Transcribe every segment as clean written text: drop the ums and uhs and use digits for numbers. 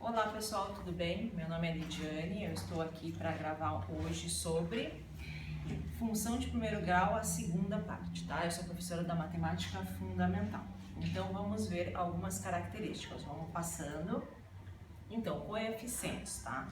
Olá pessoal, tudo bem? Meu nome é Lidiane, eu estou aqui para gravar hoje sobre função de primeiro grau, a segunda parte, tá? Eu sou professora da matemática fundamental. Então vamos ver algumas características, vamos passando. Então, coeficientes, tá?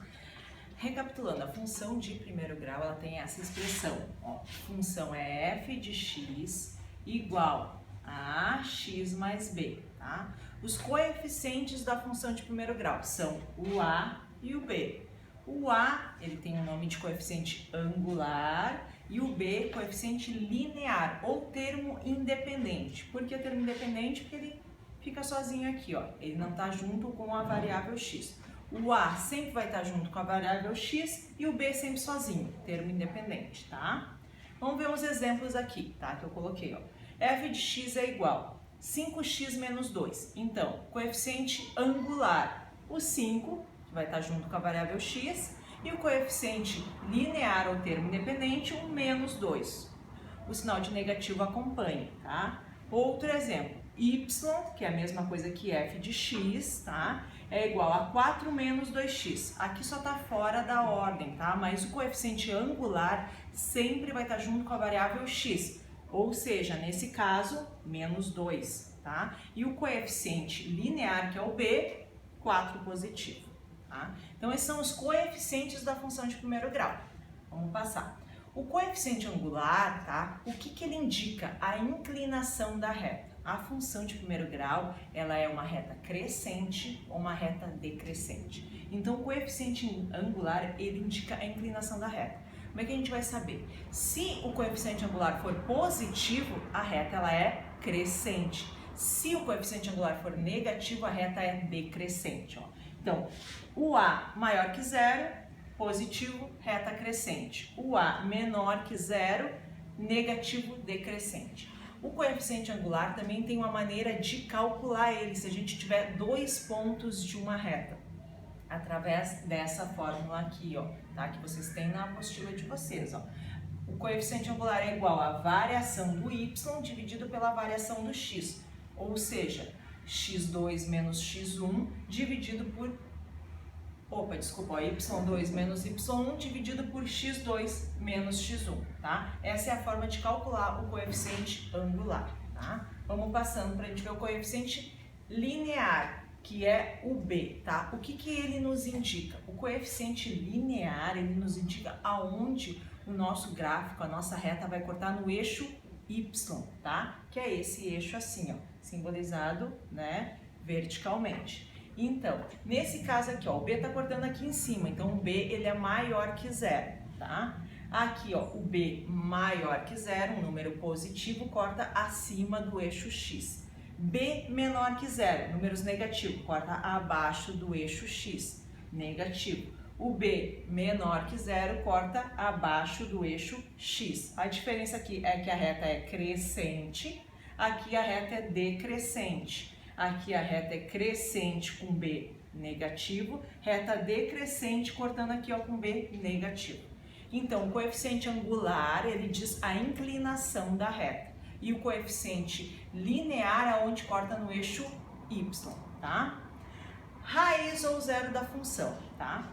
Recapitulando, a função de primeiro grau, ela tem essa expressão, ó, função é f de x igual a x mais b, tá? Os coeficientes da função de primeiro grau são o a e o b. O a, ele tem o nome de coeficiente angular e o b, coeficiente linear ou termo independente. Por que termo independente? Porque ele fica sozinho aqui, ó. Ele não está junto com a variável x. O a sempre vai estar junto com a variável x e o b sempre sozinho, termo independente, tá? Vamos ver uns exemplos aqui, tá? Que eu coloquei, ó. F de x é igual a 5x menos 2. Então, coeficiente angular, o 5, que vai estar junto com a variável x, e o coeficiente linear ou termo independente, o menos 2. O sinal de negativo acompanha, tá? Outro exemplo, y, que é a mesma coisa que f de x, tá? É igual a 4 menos 2x. Aqui só está fora da ordem, tá? Mas o coeficiente angular sempre vai estar junto com a variável x. Ou seja, nesse caso, menos 2, tá? E o coeficiente linear, que é o b, 4 positivo, tá? Então, esses são os coeficientes da função de primeiro grau. Vamos passar. O coeficiente angular, tá? O que ele indica? A inclinação da reta. A função de primeiro grau, ela é uma reta crescente ou uma reta decrescente. Então, o coeficiente angular, ele indica a inclinação da reta. Como é que a gente vai saber? Se o coeficiente angular for positivo, a reta ela é crescente. Se o coeficiente angular for negativo, a reta é decrescente. Ó. Então, o a maior que zero, positivo, reta crescente. O a menor que zero, negativo, decrescente. O coeficiente angular também tem uma maneira de calcular ele, se a gente tiver dois pontos de uma reta, através dessa fórmula aqui, ó, tá? Que vocês têm na apostila de vocês, ó. O coeficiente angular é igual à variação do y dividido pela variação do x, ou seja, x2 menos x1 dividido por y2 menos y1 dividido por x2 menos x1, tá? Essa é a forma de calcular o coeficiente angular, tá? Vamos passando para a gente ver o coeficiente linear, que é o b, tá? O que ele nos indica? O coeficiente linear, ele nos indica aonde o nosso gráfico, a nossa reta vai cortar no eixo y, tá? Que é esse eixo assim, ó, simbolizado, né, verticalmente. Então, nesse caso aqui, ó, o B tá cortando aqui em cima, então o B ele é maior que zero, tá? Aqui, ó, o B maior que zero, um número positivo, corta acima do eixo X. B menor que zero, números negativos, corta abaixo do eixo X, negativo. O B menor que zero, corta abaixo do eixo X. A diferença aqui é que a reta é crescente, aqui a reta é decrescente. Aqui a reta é crescente com B negativo, reta decrescente cortando aqui ó, com B negativo. Então, o coeficiente angular, ele diz a inclinação da reta. E o coeficiente linear é onde corta no eixo Y, tá? Raiz ou zero da função, tá?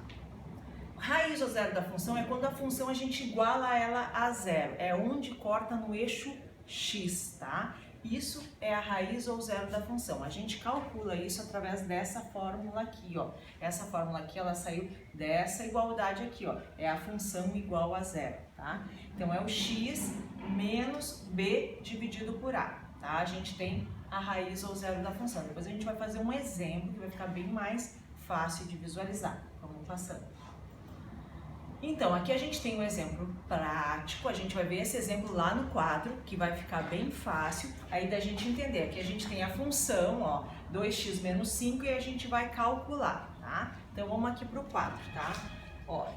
Raiz ou zero da função é quando a função a gente iguala ela a zero. É onde corta no eixo X, tá? Isso é a raiz ou zero da função. A gente calcula isso através dessa fórmula aqui, ó. Essa fórmula aqui, ela saiu dessa igualdade aqui, ó. É a função igual a zero, tá? Então, é o x menos b dividido por a, tá? A gente tem a raiz ou zero da função. Depois a gente vai fazer um exemplo que vai ficar bem mais fácil de visualizar. Vamos passando. Então, aqui a gente tem um exemplo prático, a gente vai ver esse exemplo lá no quadro, que vai ficar bem fácil aí da gente entender. Aqui a gente tem a função, ó, 2x menos 5 e a gente vai calcular, tá? Então, vamos aqui para o quadro, tá? Ó,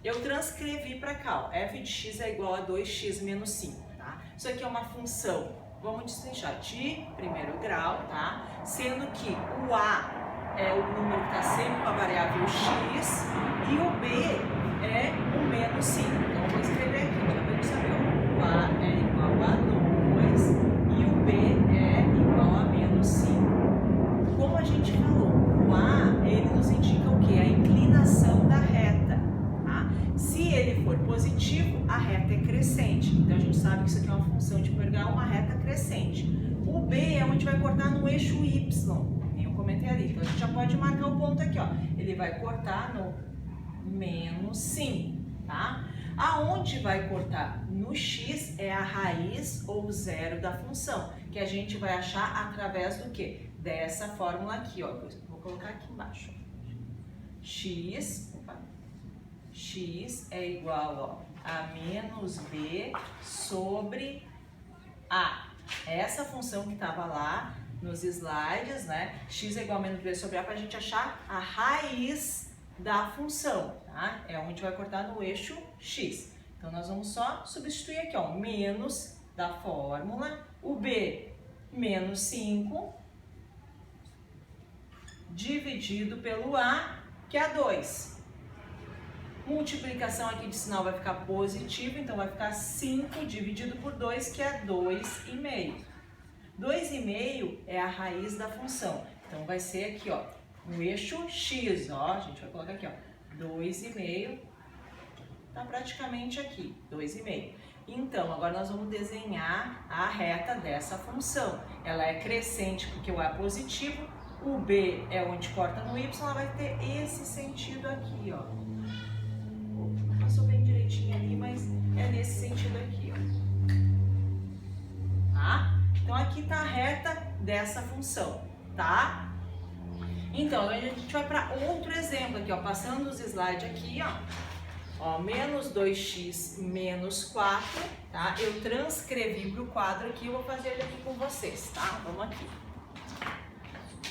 eu transcrevi para cá, ó, f de x é igual a 2x menos 5, tá? Isso aqui é uma função, vamos destrinchar, de primeiro grau, tá? Sendo que o a é o número que está sempre com a variável x e o b é o menos 5. Então, eu vou escrever aqui, já para a gente saber. O A é igual a 2 e o B é igual a menos 5. Como a gente falou, o A, ele nos indica o quê? decrescente. Então a gente sabe que isso aqui é uma função de primeiro grau, uma reta crescente. O B é onde vai cortar no eixo Y, nem eu comentei ali. Então a gente já pode marcar o ponto aqui, ó. Ele vai cortar no menos 5, tá? Aonde vai cortar no x é a raiz ou zero da função, que a gente vai achar através do quê? Dessa fórmula aqui, ó. Vou colocar aqui embaixo. X é igual, ó, a menos b sobre a. Essa função que estava lá nos slides, né? X é igual a menos b sobre a, para a gente achar a raiz da função, tá? É onde vai cortar no eixo x. Então, nós vamos só substituir aqui, ó, menos da fórmula, o b, menos 5, dividido pelo a, que é 2. Multiplicação aqui de sinal vai ficar positivo, então vai ficar 5 dividido por 2, que é 2,5. 2,5 é a raiz da função. Então, vai ser aqui, ó, no eixo x, ó, a gente vai colocar aqui, ó, 2,5, tá praticamente aqui, 2,5. Então, agora nós vamos desenhar a reta dessa função. Ela é crescente porque o A é positivo, o B é onde corta no Y, ela vai ter esse sentido aqui, ó. Passou bem direitinho ali, mas é nesse sentido aqui, ó. Tá? Então, aqui tá a reta dessa função, tá? Então, a gente vai para outro exemplo aqui, ó, passando os slides aqui, ó, menos 2x menos 4, tá? Eu transcrevi para o quadro aqui, eu vou fazer ele aqui com vocês, tá? Vamos aqui.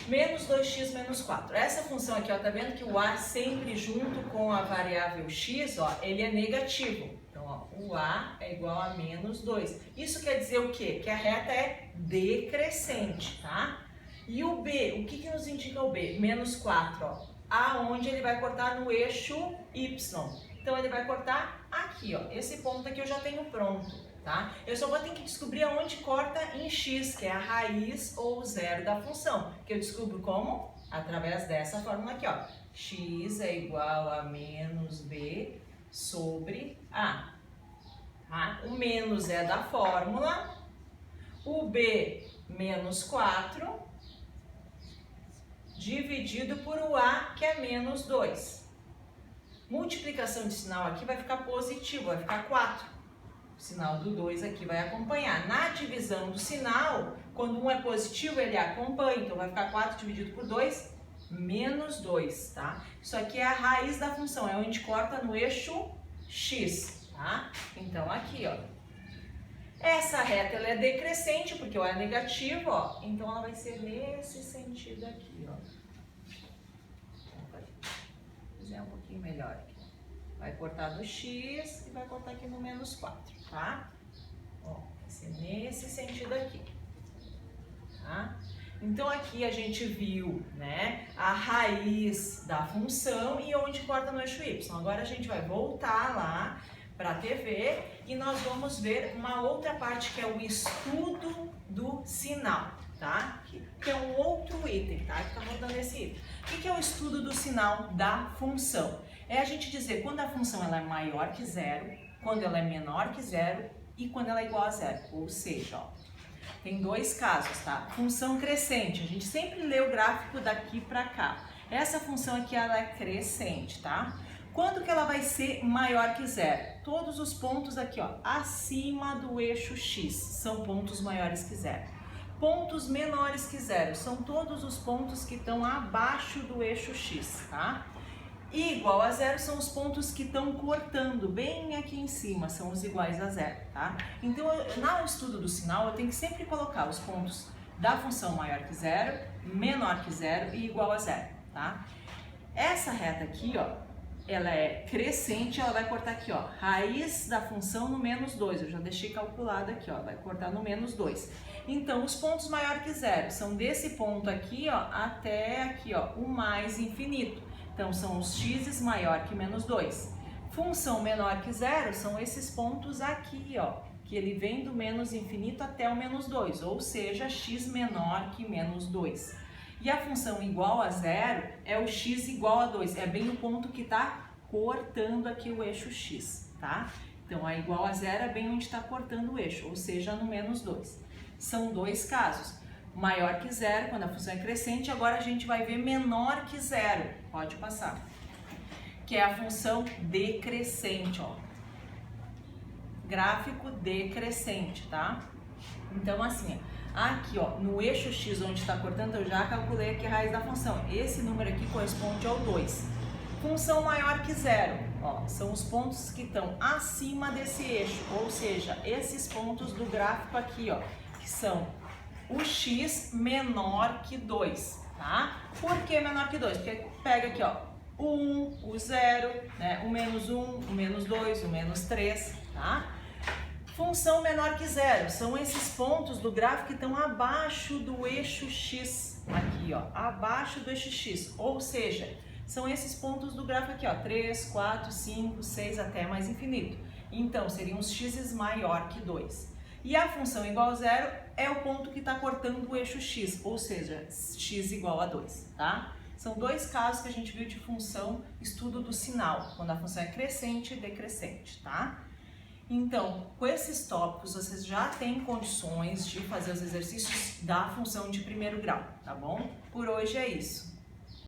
Menos 2x menos 4. Essa função aqui, ó, tá vendo que o a sempre junto com a variável x, ó, ele é negativo. Então, ó, o a é igual a menos 2. Isso quer dizer o quê? Que a reta é decrescente, tá? E o B, o que nos indica o B? Menos 4, ó, aonde ele vai cortar no eixo Y. Então, ele vai cortar aqui, ó, esse ponto aqui eu já tenho pronto, tá? Eu só vou ter que descobrir aonde corta em x, que é a raiz ou zero da função, que eu descubro como? Através dessa fórmula aqui, ó, x é igual a menos b sobre a. Tá? O menos é da fórmula, o b menos 4, dividido por o a, que é menos 2. Multiplicação de sinal aqui vai ficar positivo, vai ficar 4. O sinal do 2 aqui vai acompanhar. Na divisão do sinal, quando um é positivo, ele acompanha. Então, vai ficar 4 dividido por 2, menos 2, tá? Isso aqui é a raiz da função, é onde corta no eixo x, tá? Então, aqui, ó. Essa reta, ela é decrescente, porque o A é negativo, ó. Então, ela vai ser nesse sentido aqui, ó. Vou fazer um pouquinho melhor aqui. Vai cortar no x e vai cortar aqui no menos 4, tá? Ó, vai ser nesse sentido aqui, tá? Então, aqui a gente viu, né, a raiz da função e onde corta no eixo y. Agora, a gente vai voltar lá para a TV e nós vamos ver uma outra parte que é o estudo do sinal, tá? Que é um outro item, tá? Que tá rodando esse item. O que é o estudo do sinal da função? É a gente dizer quando a função ela é maior que zero, quando ela é menor que zero e quando ela é igual a zero. Ou seja, ó, tem dois casos, tá? Função crescente, a gente sempre lê o gráfico daqui para cá. Essa função aqui ela é crescente, tá? Quando que ela vai ser maior que zero? Todos os pontos aqui, ó, acima do eixo x, são pontos maiores que zero. Pontos menores que zero, são todos os pontos que estão abaixo do eixo x, tá? E igual a zero são os pontos que estão cortando bem aqui em cima, são os iguais a zero, tá? Então, no estudo do sinal, eu tenho que sempre colocar os pontos da função maior que zero, menor que zero e igual a zero, tá? Essa reta aqui, ó, ela é crescente, ela vai cortar aqui, ó, raiz da função no menos 2, eu já deixei calculado aqui, ó, vai cortar no menos 2. Então, os pontos maior que zero são desse ponto aqui, ó, até aqui, ó, o mais infinito. Então, são os x maior que menos 2. Função menor que zero são esses pontos aqui, ó, que ele vem do menos infinito até o menos 2, ou seja, x menor que menos 2. E a função igual a zero é o x igual a 2, é bem o ponto que está cortando aqui o eixo x, tá? Então, a igual a zero é bem onde está cortando o eixo, ou seja, no menos 2. São dois casos. Maior que zero, quando a função é crescente, agora a gente vai ver menor que zero. Pode passar. Que é a função decrescente, ó. Gráfico decrescente, tá? Então, assim, aqui, ó, no eixo x onde está cortando, eu já calculei aqui a raiz da função. Esse número aqui corresponde ao 2. Função maior que zero, ó, são os pontos que estão acima desse eixo, ou seja, esses pontos do gráfico aqui, ó, que são o x menor que 2, tá? Por que menor que 2? Porque pega aqui, ó, o 1, o 0, né, o menos 1, o menos 2, o menos 3, tá? Função menor que zero, são esses pontos do gráfico que estão abaixo do eixo x, aqui, ó, abaixo do eixo x, ou seja, são esses pontos do gráfico aqui, ó, 3, 4, 5, 6, até mais infinito. Então, seriam os x maior que 2. E a função igual a zero é o ponto que está cortando o eixo x, ou seja, x igual a 2, tá? São dois casos que a gente viu de função, estudo do sinal, quando a função é crescente e decrescente, tá? Então, com esses tópicos, vocês já têm condições de fazer os exercícios da função de primeiro grau, tá bom? Por hoje é isso.